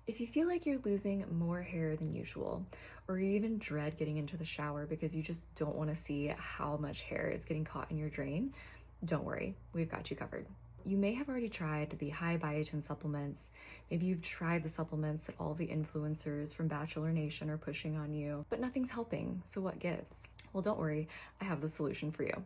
If you feel like you're losing more hair than usual, or you even dread getting into the shower because you just don't want to see how much hair is getting caught in your drain, don't worry, we've got you covered. You may have already tried the high biotin supplements. Maybe you've tried the supplements that all the influencers from Bachelor Nation are pushing on you, but nothing's helping, so what gives? Well, don't worry, I have the solution for you.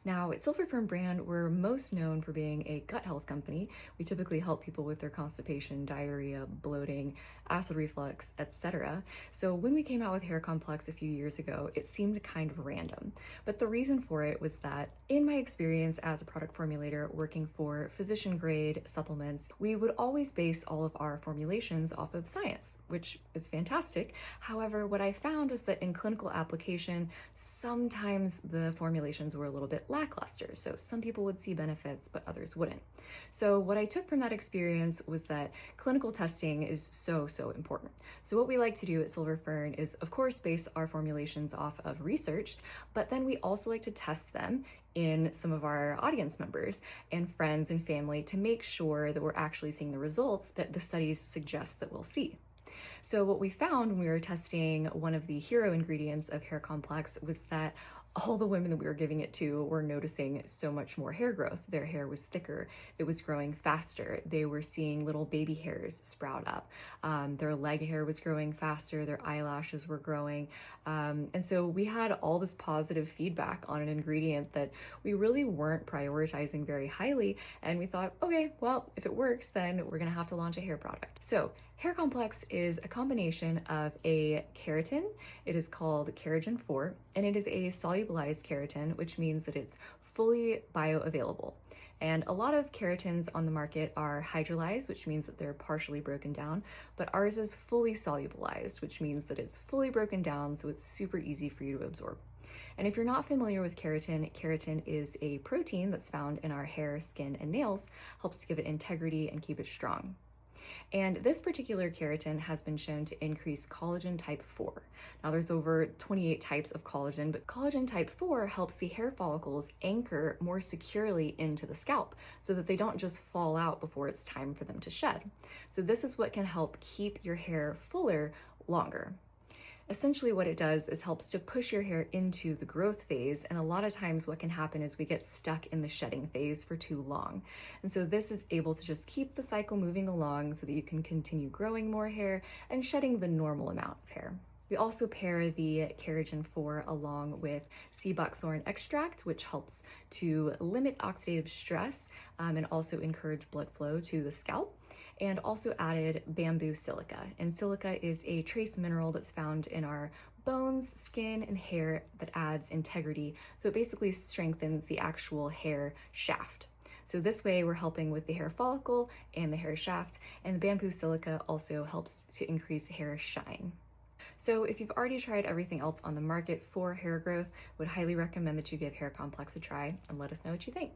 Now, at Silver Fern brand, we're most known for being a gut health company. We typically help people with their constipation, diarrhea, bloating, acid reflux, etc. So when we came out with Hair Complex a few years ago, it seemed kind of random. But the reason for it was that in my experience as a product formulator working for physician grade supplements, we would always base all of our formulations off of science, which is fantastic. However, what I found was that in clinical application, sometimes the formulations were a little bit lackluster. So some people would see benefits, but others wouldn't. So what I took from that experience was that clinical testing is so important. So what we like to do at Silver Fern is, of course, base our formulations off of research, but then we also like to test them in some of our audience members and friends and family to make sure that we're actually seeing the results that the studies suggest that we'll see. So what we found when we were testing one of the hero ingredients of Hair Complex was that all the women that we were giving it to were noticing so much more hair growth. Their hair was thicker, it was growing faster, they were seeing little baby hairs sprout up, their leg hair was growing faster, their eyelashes were growing. And so we had all this positive feedback on an ingredient that we really weren't prioritizing very highly. And we thought, okay, well, if it works, then we're gonna have to launch a hair product. So Hair Complex is a combination of a keratin, it is called Keratin 4, and it is a solubilized keratin, which means that it's fully bioavailable. And a lot of keratins on the market are hydrolyzed, which means that they're partially broken down, but ours is fully solubilized, which means that it's fully broken down, so it's super easy for you to absorb. And if you're not familiar with keratin, keratin is a protein that's found in our hair, skin, and nails, helps to give it integrity and keep it strong. And this particular keratin has been shown to increase collagen type 4. Now there's over 28 types of collagen, but collagen type 4 helps the hair follicles anchor more securely into the scalp so that they don't just fall out before it's time for them to shed. So this is what can help keep your hair fuller longer. Essentially what it does is helps to push your hair into the growth phase, and a lot of times what can happen is we get stuck in the shedding phase for too long. And so this is able to just keep the cycle moving along so that you can continue growing more hair and shedding the normal amount of hair. We also pair the Keratin 4 along with sea buckthorn extract, which helps to limit oxidative stress and also encourage blood flow to the scalp, and also added bamboo silica. And silica is a trace mineral that's found in our bones, skin, and hair that adds integrity. So it basically strengthens the actual hair shaft. So this way we're helping with the hair follicle and the hair shaft, and the bamboo silica also helps to increase hair shine. So if you've already tried everything else on the market for hair growth, would highly recommend that you give Hair Complex a try and let us know what you think.